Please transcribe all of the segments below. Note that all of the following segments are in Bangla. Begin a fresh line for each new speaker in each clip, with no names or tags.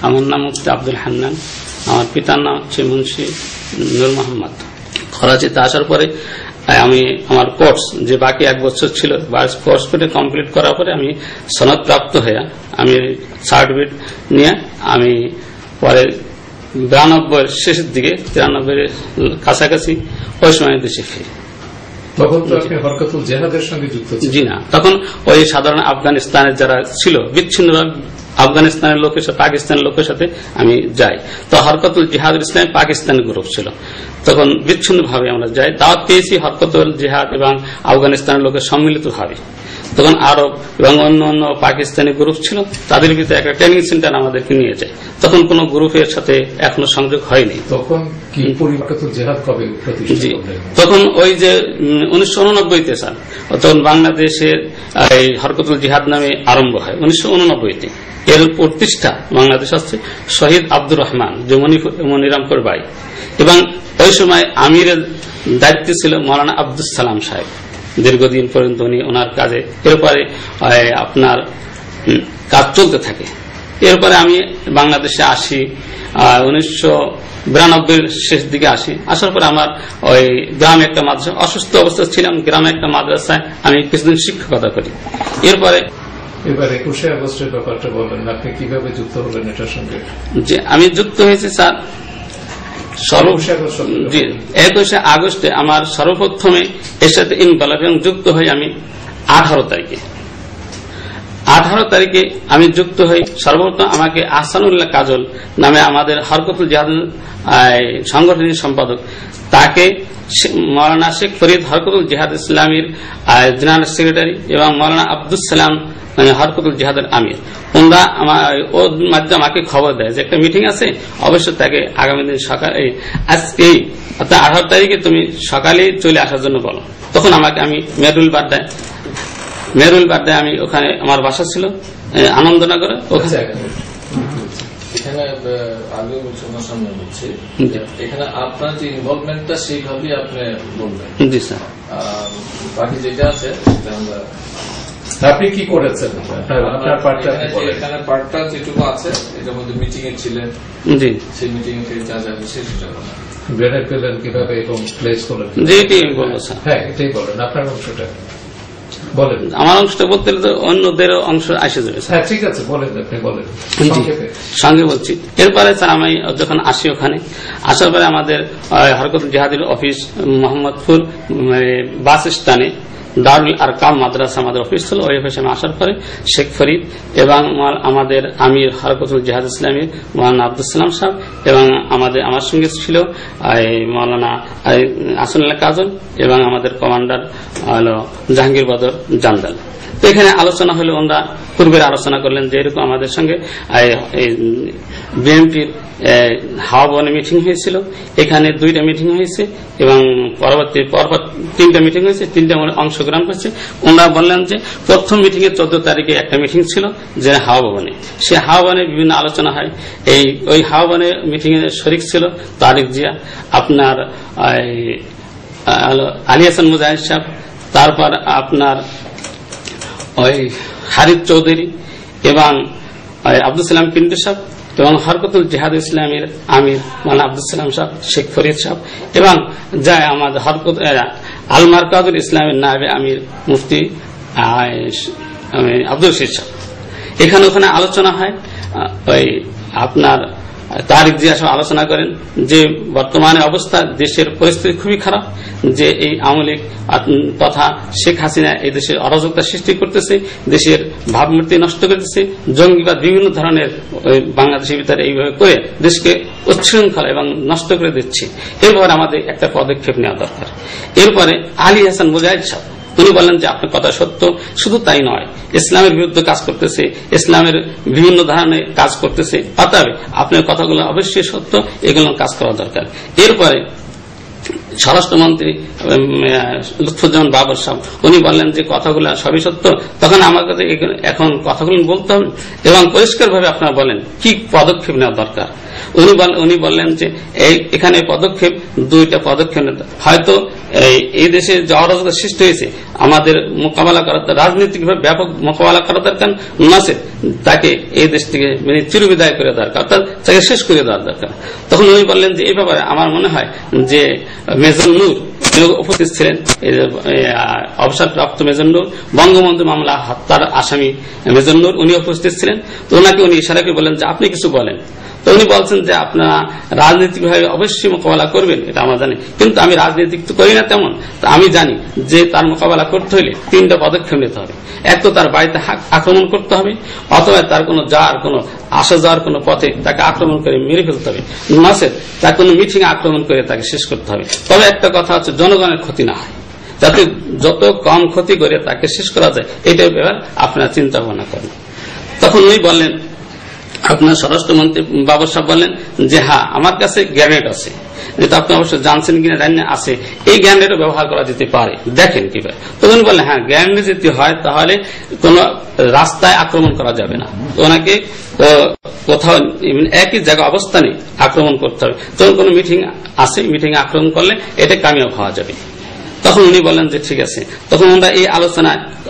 আমার নাম মুফতি আব্দুল হান্নান, আমার পিতার নাম হচ্ছে মুন্সি নূর মোহাম্মদ। করাচিতে আসার পরে আমি আমার কোর্স যে বাকি 1 বছর ছিল, কোর্স করে কমপ্লিট করার পরে আমি সনদ প্রাপ্ত হয়ে আমি সার্টিফিকেট নিয়ে আমি পরে 92 শেষের দিকে 93 কাছাকাছি ওই সময় দেশে ফিরি।
তখন তো আপনি হরকাতুল জিহাদের সঙ্গে যুক্ত ছিলেন? জি
না, তখন ওই সাধারণ আফগানিস্তানের যারা ছিল বিচ্ছিন্নভাবে আফগানিস্তানের লোকের সাথে পাকিস্তানের লোকের সাথে আমি যাই। তো হরকাতুল জিহাদ ইসলাম পাকিস্তানের গ্রুপ ছিল, তখন বিচ্ছিন্নভাবে আমরা যাই। দাওয়াত পেয়েছি হরকাতুল জিহাদ এবং আফগানিস্তানের লোকের সম্মিলিত ভাবে। তখন আরব এবং অন্য অন্য পাকিস্তানি গ্রুপ ছিল, তাদের ভিতরে একটা ট্রেনিং সেন্টার আমাদেরকে নিয়ে যায়। তখন কোন গ্রুপের সাথে এখনো সংযোগ হয়নি।
তখন কি হরকাতুল জিহাদ কবে প্রতিষ্ঠিত হলো?
তখন ওই যে 1989-তে স্যার, তখন বাংলাদেশের হরকাতুল জিহাদ নামে আরম্ভ হয় 1989-তে। এর প্রতিষ্ঠা বাংলাদেশ হচ্ছে শহীদ আব্দুর রহমান যে মনিরামপুর ভাই, এবং ওই সময় আমিরের দায়িত্বে ছিল মৌলানা আব্দুল সালাম সাহেব। দীর্ঘদিন পর্যন্ত উনি ওনার কাজে, এরপরে আপনার কাজ চলতে থাকে। এরপরে আমি বাংলাদেশে আসি 1992 শেষ দিকে আসি। আসার পরে আমার ওই গ্রামে একটা মাদ্রাসা, অসুস্থ অবস্থা ছিলাম, গ্রামে একটা মাদ্রাসায় আমি কিছুদিন শিক্ষকতা করি। এরপরে
এবার 21শে আগস্টের ব্যাপারটা বললেন, আপনি কিভাবে যুক্ত হলেন এটার সঙ্গে?
যে আমি যুক্ত হয়েছি স্যার 21শে আগস্টে আমার সর্বপ্রথমে এর সাথে ইনভলভ এবং যুক্ত হই আমি 18 তারিখে আমি যুক্ত হই। সর্বপ্রথম আমাকে আহসানুল্লাহ কাজল নামে আমাদের হরকাতুল জিহাদ সংগঠনের সম্পাদক, তাকে মৌলানা শেখ ফরিদ হরকাতুল জিহাদ ইসলামীর জেনারেল সেক্রেটারি এবং মৌলানা আব্দুল সালাম হরকাতুল জিহাদের আমির, ওনারা ওর মাধ্যমে আমাকে খবর দেয় যে একটা মিটিং আছে, অবশ্যই তাকে আগামী দিন সকালে আজকেই অর্থাৎ 18 তারিখে তুমি সকালে চলে আসার জন্য বলো। তখন আমাকে আমি মেরুল বাড্ডায় আমি ওখানে আমার বাসা ছিল আনন্দনগরে। ওখানে
এখানে আগে সামনে বলছি, এখানে আপনার যে ইনভলভমেন্টটা সেইভাবেই আপনি বলবেন।
জি স্যার।
বাকি যেটা আছে সেটা আমরা,
আপনি কি করেছেন?
এখানে পার্টটা যেটুকু আছে এটার মধ্যে মিটিং এ ছিলেন, জি, সেই মিটিং এ যা যা সেটা
বেড়ে পেলেন কিভাবে এবং প্লেস করলেন?
জি, এটাই বলবো স্যার।
হ্যাঁ, এটাই বলেন, আপনার অংশটা বলেন।
আমার অংশটা বলতে গেলে তো অন্যদেরও অংশ আসে যাবে।
হ্যাঁ, ঠিক আছে, বলেন, আপনি বলেন
সঙ্গে বলছি। এরপরে স্যার আমি যখন আসি, ওখানে আসার পরে আমাদের হরকাতুল জিহাদের অফিস মোহাম্মদপুর বাস স্ট্যান্ডে দারুল আরকাম মাদ্রাসা আমাদের অফিস ছিল। ওই অফিসে আমি আসার পরে শেখ ফরিদ এবং আমাদের আমির হরকাতুল জিহাদ ইসলামীর মৌলানা আব্দুল সালাম সাহেব এবং আমার সঙ্গে ছিল মৌলানা আহসানুল্লাহ কাজল এবং আমাদের কমান্ডার হলো জাহাঙ্গীর বদর জান্দাল। তো এখানে আলোচনা হলো, ওনারা পূর্বের আলোচনা করলেন যে এরকম আমাদের সঙ্গে বিএনপির হাওয়া ভবনে মিটিং হয়েছিল, এখানে 2টা মিটিং হয়েছে এবং পরবর্তী 3টা মিটিং হয়েছে, 3টা অংশগ্রহণ করছে। ওনারা বললেন যে প্রথম মিটিং এ 14 তারিখে একটা মিটিং ছিল যে হাওয়া ভবনে, সে হাওয়া ভবনে বিভিন্ন আলোচনা হয়। ওই হাওয়া ভবনে মিটিং এ শরিক ছিল তারিক জিয়া, আপনার আলী হাসান মুজাহিদ সাহেব, তারপর আপনার ওই হারিফ চৌধুরী এবং আব্দুল সালাম পিন্টু সাহেব এবং হরকাতুল জিহাদ ইসলামীর আমির মাওলানা আব্দুল সালাম সাহেব, শেখ ফরিদ সাহেব এবং যায় আমাদের আল মারকাজুল ইসলামের নায়েবে আমির মুফতি আব্দুল রশিদ সাহেব। এখানে ওখানে আলোচনা হয়। ওই আপনার তারিক জিয়া সব আলোচনা করেন যে বর্তমানে অবস্থা, দেশের পরিস্থিতি খুবই খারাপ, যে এই আওয়ামী লীগ তথা শেখ হাসিনা এই দেশের অরাজকতা সৃষ্টি করতেছে, দেশের ভাবমূর্তি নষ্ট করতেছে, জঙ্গিবাদ বিভিন্ন ধরনের বাংলাদেশের ভিতরে এইভাবে করে দেশকে উচ্ছৃঙ্খল এবং নষ্ট করে দিচ্ছে। এরপরে আমাদের একটা পদক্ষেপ নেওয়া দরকার। এরপরে আলী হাসান মুজাহিদ সাহেব উনি বলেন যে আপনার কথা সত্য, শুধু তাই নয়, ইসলামের বিরুদ্ধে কাজ করতেছে, ইসলামের বিভিন্ন ধরনের কাজ করতেছে, অতএব আপনার কথাগুলো অবশ্যই সত্য, এগুলো কাজ করা দরকার। এরপরে স্বরাষ্ট্রমন্ত্রী লুৎফুজ্জামান বাবর সাহেব উনি বললেন যে কথাগুলো সবই সত্য, তখন আমার কাছে এখন কথাগুলো বলতে হবে এবং পরিষ্কারভাবে আপনারা বলেন কি পদক্ষেপ নেওয়া দরকার। উনি বললেন যে এখানে পদক্ষেপ দুইটা পদক্ষেপ হয়তো এই দেশে যে অরাজকতা সৃষ্টি হয়েছে আমাদের মোকাবেলা করা, রাজনৈতিকভাবে ব্যাপক মোকাবেলা করা দরকার, নচেত তাকে এই দেশ থেকে চিরবিদায় করে দরকার, তাকে শেষ করে দেওয়ার দরকার। তখন উনি বললেন যে এই ব্যাপারে আমার মনে হয় যে মেজর নূর উপস্থিত ছিলেন, অবসরপ্রাপ্ত মেজর নূর, বঙ্গবন্ধু মামলা হত্যার আসামি মেজর নূর, উনি উপস্থিত ছিলেন। তো ওনাকে উনি ইশারা করে বলেন যে আপনি কিছু বলেন। তো উনি বলছেন যে আপনারা রাজনৈতিকভাবে অবশ্যই মোকাবেলা করবেন, এটা আমরা জানি, কিন্তু আমি রাজনীতি তো করি না তেমন। তো আমি জানি যে তার মোকাবেলা করতে হলে তিনটা পদক্ষেপ নিতে হবে। এক তো তার বাড়িতে আক্রমণ করতে হবে, অথবা তার কোনো আসা যাওয়ার কোনো পথে তাকে আক্রমণ করে মেরে ফেলতে হবে, নচেত তার কোনো মিটিং আক্রমণ করে তাকে শেষ করতে হবে। তবে একটা কথা হচ্ছে জনগণের ক্ষতি না হয়, যাতে যত কম ক্ষতি করে তাকে শেষ করা যায়, এটার ব্যাপার আপনারা চিন্তা ভাবনা করেন। তখন উনি বললেন, আপনার স্বরাষ্ট্রমন্ত্রী বাবর সাহেব বললেন যে হ্যাঁ আমার কাছে গ্রেনেড আছে, যেটা আপনি অবশ্যই জানছেন কিনা জানি না, আছে, এই গ্রেনেডও ব্যবহার করা যেতে পারে, দেখেন কিভাবে। তখন বললেন হ্যাঁ গ্রেনেড যদি হয় তাহলে কোন রাস্তায় আক্রমণ করা যাবে না, ওনাকে কোথাও একই জায়গা অবস্থানে আক্রমণ করতে হবে। তখন কোন মিটিং আছে, মিটিং আক্রমণ করলে এটা কামিয়াব হওয়া যাবে। তখন উনি বলেন যে ঠিক আছে। তখন ওনারা এই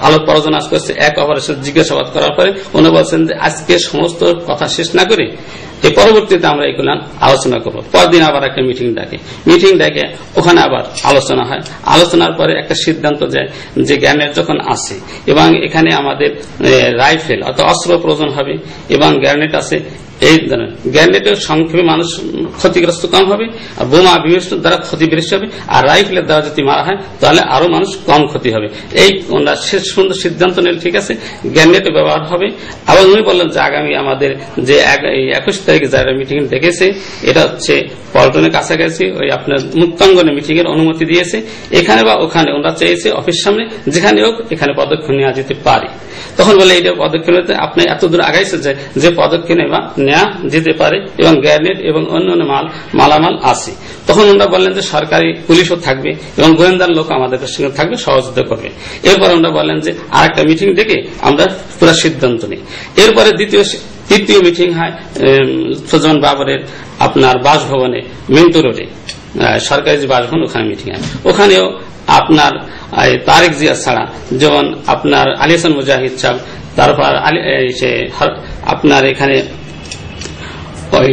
আলোক পরালোচনা করছে, এক অপরের সাথে জিজ্ঞাসাবাদ করার পরে উনি বলছেন যে আজকে সমস্ত কথা শেষ না করে এই পরবর্তীতে আমরা এগুলো আলোচনা করবো। পরদিন আবার একটা মিটিং ডেকে ওখানে আবার আলোচনা হয়। আলোচনার পরে একটা সিদ্ধান্ত যায় যে গ্রেনেড যখন আছে এবং এখানে আমাদের রাইফেল অর্থাৎ অস্ত্র প্রয়োজন হবে এবং গ্রেনেড আছে, এই গ্রেনেডের সংক্ষেপে মানুষ ক্ষতিগ্রস্ত কম হবে, আর বোমা বিভীষণ দ্বারা ক্ষতি বেশি হবে, আর রাইফেলের দ্বারা যদি মারা হয় তাহলে আরো মানুষ কম ক্ষতি হবে। এই ওনারা শেষ সুন্দর সিদ্ধান্ত নিলে ঠিক আছে গ্রেনেড ব্যবহার হবে। আবার উনি বললেন যে আগামী আমাদের যে 21 তারিখে যারা মিটিং ডেকেছে এটা হচ্ছে পল্টনের কাছাকাছি ওই আপনার মুক্তাঙ্গনে মিটিং এর অনুমতি দিয়েছে, এখানে বা ওখানে ওনারা চেয়েছে অফিস সামনে যেখানে হোক এখানে পদক্ষেপ নেওয়া যেতে পারে। তখন বলে এইটা পদক্ষেপ নিতে আপনি এত দূর আগাইছে যে পদক্ষেপ নেওয়া যেতে পারে এবং গ্রেনেড এবং অন্যান্য মালামাল আছে। তখন ওনারা বললেন যে সরকারি পুলিশও থাকবে এবং গোয়েন্দার লোক আমাদের সঙ্গে থাকবে, সহযোগিতা করবে। এরপর ওনারা বললেন যে আর একটা মিটিং ডেকে আমরা পুরো সিদ্ধান্ত নিই। এরপরে তৃতীয় মিটিং হয় লুৎফুজ্জামান বাবরের আপনার বাসভবনে মিন্টু রোডে, সরকারি যে বাসভবন ওখানে মিটিং হয়। ওখানেও আপনার তারেক জিয়া ছাড়া যেমন আপনার আলী হাসান মুজাহিদ সাহেব, তারপর আপনার এখানে ওই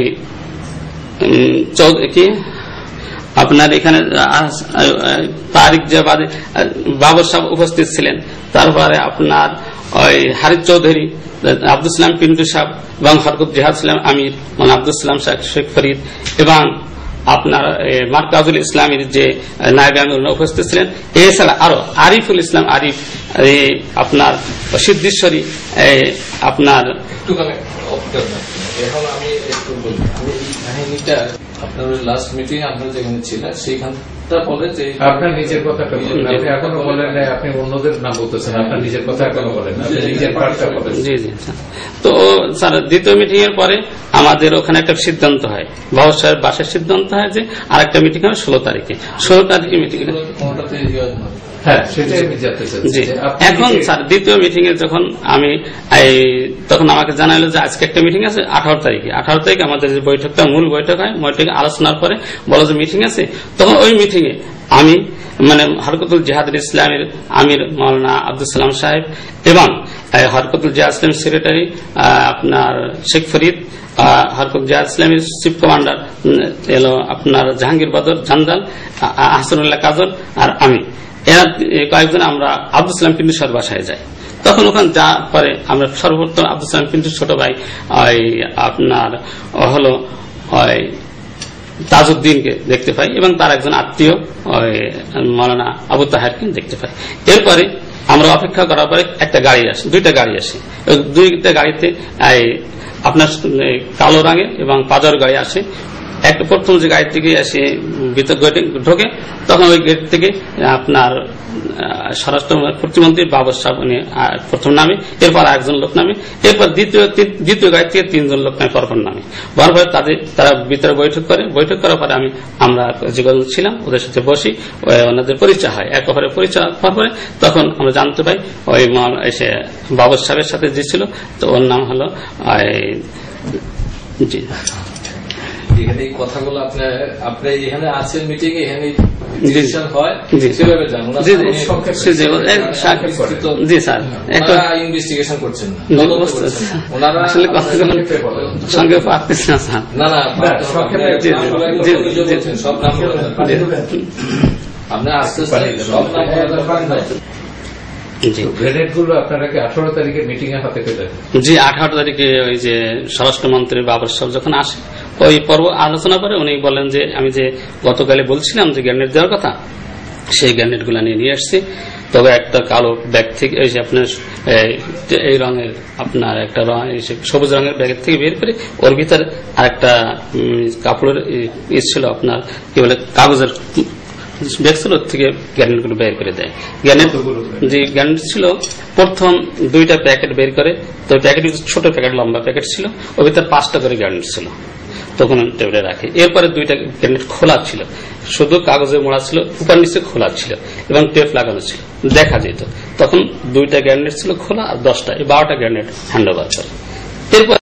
আপনার এখানে তারেক জিয়া বাবর সাহেব উপস্থিত ছিলেন, তারপরে আপনার ওই হারিস চৌধুরী, আব্দুল সালাম পিন্টু সাহেব এবং হরকত জিহাদ ইসলাম আমির মানে আব্দুল সালাম শেখ ফরিদ এবং আপনার মার্কাজুল ইসলামের যে নায়েব আমির উপস্থিত ছিলেন। এছাড়া আরো আরিফুল ইসলাম আরিফ, আপনার সিদ্ধেশ্বরী, আপনার
এখন আমি একটু বলি, আমি এই কাহিনীটা আপনার লাস্ট মিটিং আপনার যেখানে ছিলেন সেইখানটা বলে যে
আপনার নিজের কথাটা বলেন, আপনি এখনো বলেন না, আপনি অন্যদের নাম বলতেছেন, আপনার নিজের কথা এখনো বলেন না, নিজের পার্টটা বলেন।
জি জি। তো স্যার দ্বিতীয় মিটিং এর পরে আমাদের ওখানে একটা সিদ্ধান্ত হয়, বাবর সাহেব বাসার সিদ্ধান্ত হয় যে আর একটা মিটিং হবে 16 তারিখে। 16 তারিখে মিটিং এখন স্যার দ্বিতীয় মিটিং এ যখন আমি তখন আমাকে জানালো যে আজকে একটা মিটিং আছে 18 তারিখে। 18 তারিখে আমাদের যে বৈঠকটা মূল বৈঠক হয়, বৈঠকে আলোচনার পরে বলো যে মিটিং আছে। তখন ওই মিটিং এ আমি মানে হরকতুল জিহাদ ইসলামের আমির মাওলানা আব্দুল সালাম সাহেব এবং হরকতুল জিহাদ ইসলাম সেক্রেটারি আপনার শেখ ফরিদ, হরকত জিহাদ ইসলামের চিফ কমান্ডার এলো আপনার জাহাঙ্গীর বদর জান্দাল, হাসানুল্লাহ কাজল আর আমি, এরা কয়েকজন আমরা আব্দুল সালাম পিন্টু সর বাসায় যাই। তখন ওখানে যা পরে আমরা সর্বপ্রথম আব্দুল সালাম পিন্টুর ছোট ভাই আপনার হলো তাজউদ্দিনকে দেখতে পাই এবং তার একজন আত্মীয় মাওলানা আবু তাহেরকে দেখতে পাই। এরপরে আমরা অপেক্ষা করার পরে একটা গাড়ি আসে, দুইটা গাড়ি আসে, দুইটা গাড়িতে আপনার কালো রঙের এবং পাজার গাড়ি আসে। একটা প্রথম যে গাড়ি থেকে এসে ভিতর গেটে ঢোকে, তখন ওই গেট থেকে আপনার স্বরাষ্ট্র প্রতিমন্ত্রী বাবর সাহেব উনি প্রথম নামে, এরপর একজন লোক নামে, এরপর দ্বিতীয় গাড়ি থেকে 3 জন লোক নামে পরপর নামে। পরপর তারা ভিতরে বৈঠক করে, বৈঠক করার পরে আমরা যে ছিলাম ওদের সাথে বসি, ওনাদের পরিচয় হয়, এক অপরের পরিচয় হওয়ার পরে তখন আমরা জানতে পাই ওই এসে বাবর সাহেবের সাথে যে ছিল, তো ওর নাম হলো জি।
এখানে এই কথাগুলো আপনি এখানে আছেন মিটিং এ, এখানে ডিসিশন হয় সেভাবে জান।
জি স্যার, একটা
ইনভেস্টিগেশন করছেন না,
ওনারা আসলে কথাগুলো সঙ্গে পারতেছে না স্যার।
না না, সব নাম আপনি আস্তে আস্তে সব নাম
জি 18 তারিখে ওই যে স্বরাষ্ট্রমন্ত্রী বাবর সাহেব যখন আসে, ওই পর্ব আলোচনা করে উনি বলেন যে আমি যে গতকালে বলছিলাম যে গ্রেনেড দেওয়ার কথা, সেই গ্রেনেড গুলা নিয়ে আসছি। তবে একটা কালো ব্যাগ থেকে ওই যে আপনার এই রঙের আপনার একটা সবুজ রঙের ব্যাগের থেকে বের করে ওর ভিতরে আরেকটা কাপড়ের ছিল আপনার কি বলে কাগজের ব্যাগ ছিল, ওর থেকে গ্রেনেড গুলো বের করে দেয়। যে গ্রেনেড ছিল প্রথম 2টা প্যাকেট বের করে, তো প্যাকেট ছোট প্যাকেট, লম্বা প্যাকেট ছিল, ওর ভিতরে 5টা করে গ্রেনেড ছিল, তখন টেবিলে রাখে। এরপরে 2টা গ্রেনেড খোলা ছিল, শুধু কাগজে মোড়া ছিল, উপর নিচে খোলা ছিল এবং টেপ লাগানো ছিল, দেখা যেত। তখন 2টা গ্রেনেড ছিল খোলা আর 10টা, 12টা গ্রেনেড হ্যান্ড ওভার করে। এরপর